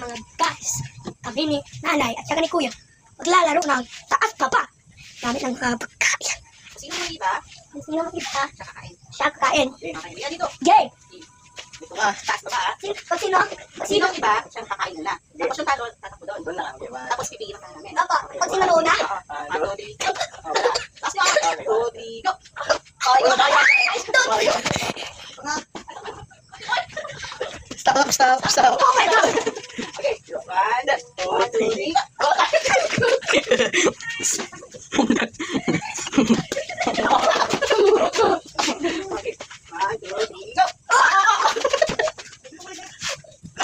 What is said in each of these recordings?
mga guys, kami ni nanay at saka ni kuya maglalaro ng taas baba gamit ng mga pagkain. Sino mo iba? Sino mo iba? Siya kakain. Siya kakain. Okay, kakain. Yan dito. Gay! Dito ka. Taas baba ha. Sino? Sino ang iba? Siya ang kakain nila. Tapos yung talo, tatakbo doon. Doon lang, di ba? Tapos pipigil ka namin. Opo, pag sino nauna? Rodrigo. Tapos yun. Rodrigo. Ay, Stop. Oh my God! okay. 1, 2, 3, go.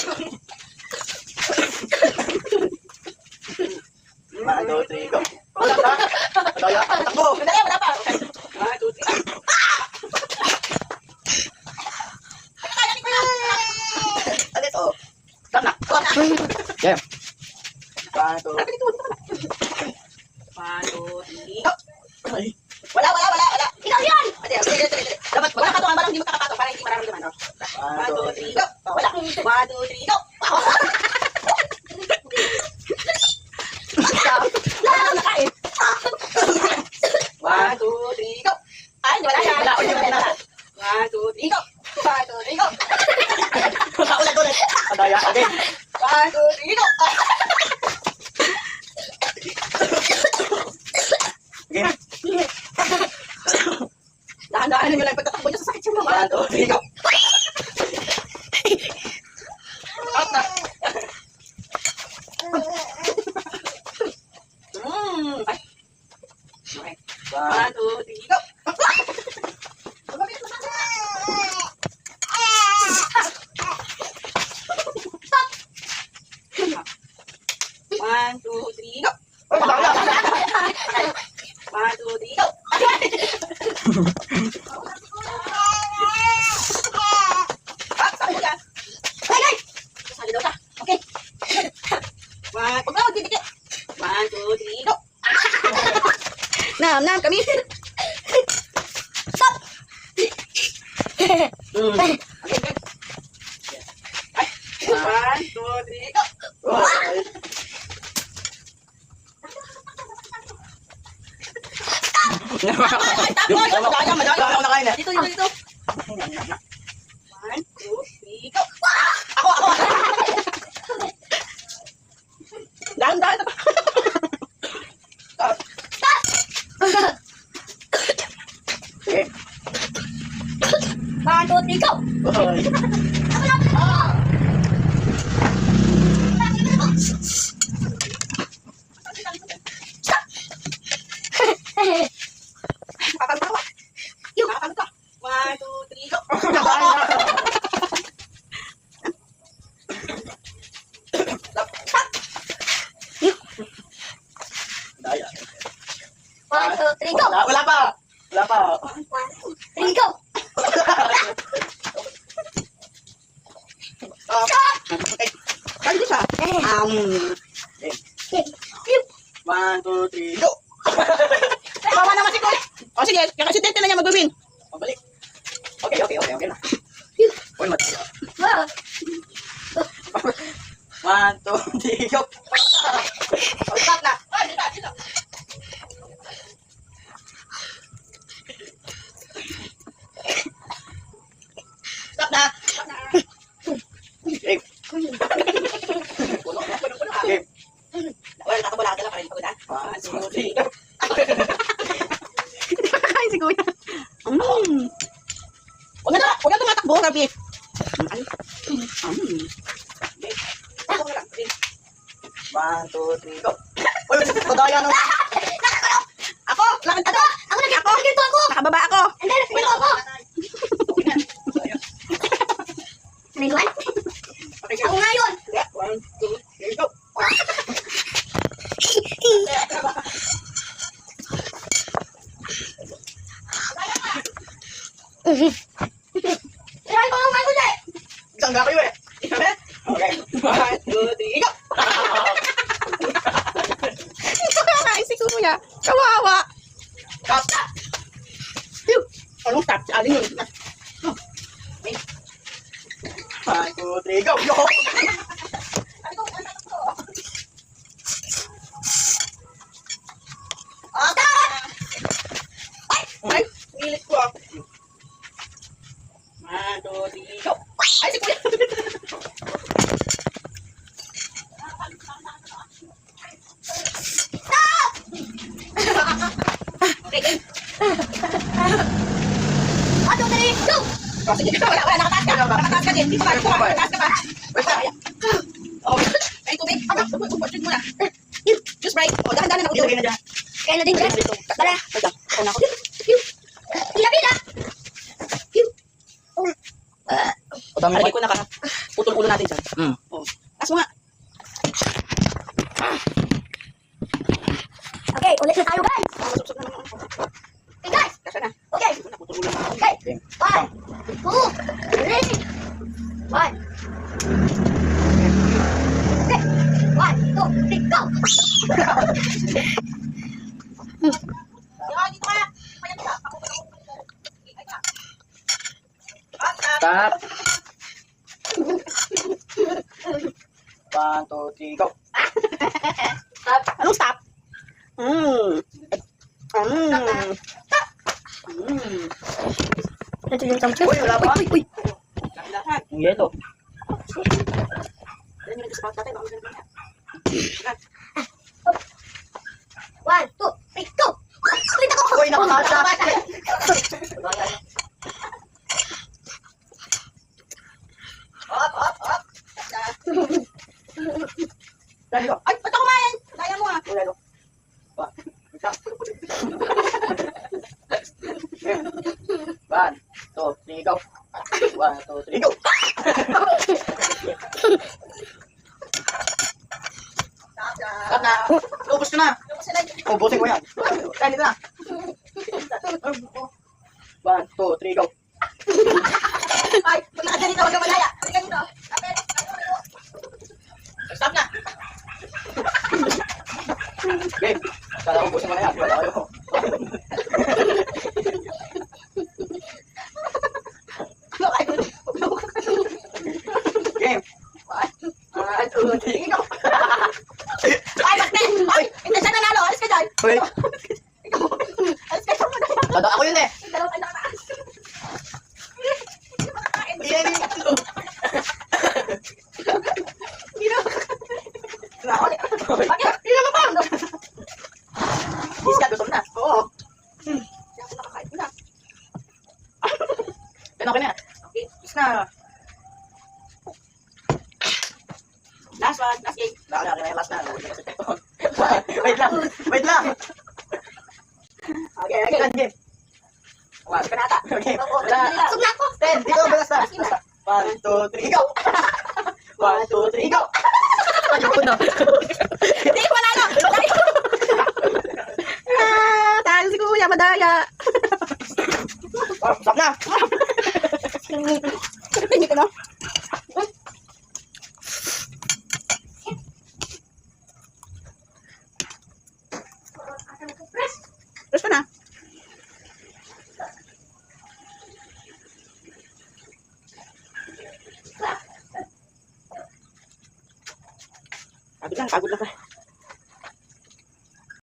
Okay. 1, 2, 3, go. Takbo! Wala pa. 1, 2, 3. Ulit, oh. Stop na. Yeah. 1, 2, 3, go. Wala. Ikaw yun! Okay. Dapat magkakato ang barang, hindi magkakato para hindi mararamdaman, no? 1, 2, 3, go. Oh, wala. 1, 2, 3, go. Nakain! 1, 2, 3, go. Ay, wala yan. 1, 2, 3, go. 1, 2, 3, go. Ulit. Adaya, again. 1, 2, 3, go. Again. Dahan-dahan nyo lang pagtatakbo nyo sa sakit siya mo. 1, 2, 3, go. Out na. Ay. Okay. 1, 2, 3, go. One, two, three, go. 1, 2, 3, go. Sabi ka. Sabi daw ka. Okay. 1, huwag na magdidikit. 1, 2, 3, go. Nam, kami. Stop. Okay, good. Ay. 1, 2, 3, go. Madaya ako nakain eh. Dito. 1, 2, 3, go. Ako. Dahan-dahan. Okay. 1, 2, 3, go! Kakagawa. Kakagawa. 1, 2, 3, go. Adaya. 1, 2, 3, go! Wala pa. 1, 2, 3, go! Okay. Kali ko siya. 1, 2, 3, go! Bawa naman si Kuya. O sige, kakasidente na niya mag-win. Pabalik. Okay na. Uy, mat. Wow! 1, 2, 3, go! Stop na. Dito. Stop na. Okay. Puno. Okay. Wala, nakabulata lang para hindi pagudan. 1, 2, 3, go! Nakakain si Kuya. Huwag na tumatakbo, Rabi. Ay. Ako na lang. 1, 2, 3, go! Uy, madaya no. Ako, lakad ako. Ako nagkito ako! Nakababa ako. Hindi, nagkito ako! Naliluan? Okay, Ako nga yun! 1, 2, 3, go. Try ko lang mga kuya! Isang kayo eh. Okay. 1, 2, 3, go. Nakakain si Kuya. Kawawa. Stop. Sige, wala, nakataas ka. Nakataas ka din. Dito ka, nakataas ka pa. Wait lang. Oh, ay tubig. Drink muna. Just break. Oh, dahan-dahan na ako. Ilagay na dyan. Kaya na din dyan. Tara. Wait lang. Ako na ako. Pila. O, dami Alagay ko na ka. Putol ulo natin dyan. Oh. Taas mo nga. Okay, ulit na tayo guys. Masupsop na naman. Okay guys. Kasya na. Okay. Putol ulo natin. Okay. Okay. 1, 2, 3. 1. Okay. 1, 2, 3, go. Dito ka. Mayat ka. Stop. 1, 2, 3, go. Anong stop? Ito yung tamcho. Uy, wala pa. Uy. Lahat. Ang yelo. Yan yung nag-spot natin. Baka ganun yan. 1, 2, 3, go. Ulit ako. Uy, nakakasya. Up. Dali ko. Ay, ba't ako kumain? Daya mo ah. Uy, yelo. Pa. Isa. 1, 2, 3, go. 1, 2, 3, go. Stop na. Ubus ko na. Ubusin ko yan. Kaya dito na. 1, 2, 3, go. Ay, pag nakaganito, wag ka malaya. Halika dito. Stop na. Game. Kala ubusin ko na yan. Wala kayo. Game. 1, 2, 3, go. Ay, bakit? Ay, hindi siya nanalo. Alis ka dyan. Uy. Alis ka dyan muna. Tanda ako yun eh. Dalawang anak na. Hindi makakain. Hindi na dito. Hindi na. Bakit? Hindi na mapang. Diskat, gutom na. Oo. Hindi ako nakakain na. Okay na. Okay. Is na. Last one. Last game. Last na. Wait lang. Wait lang. Okay, last game. One. Kanata. Okay. Wala. Sug na ako. 10. Dito, balas na. 1, 2, 3, go. 1, 2, 3, go. Hindi ko manalo. Talo si Kuya, madaya. Stop na. Hindi ko na. Press ko na. Pagod lang ka.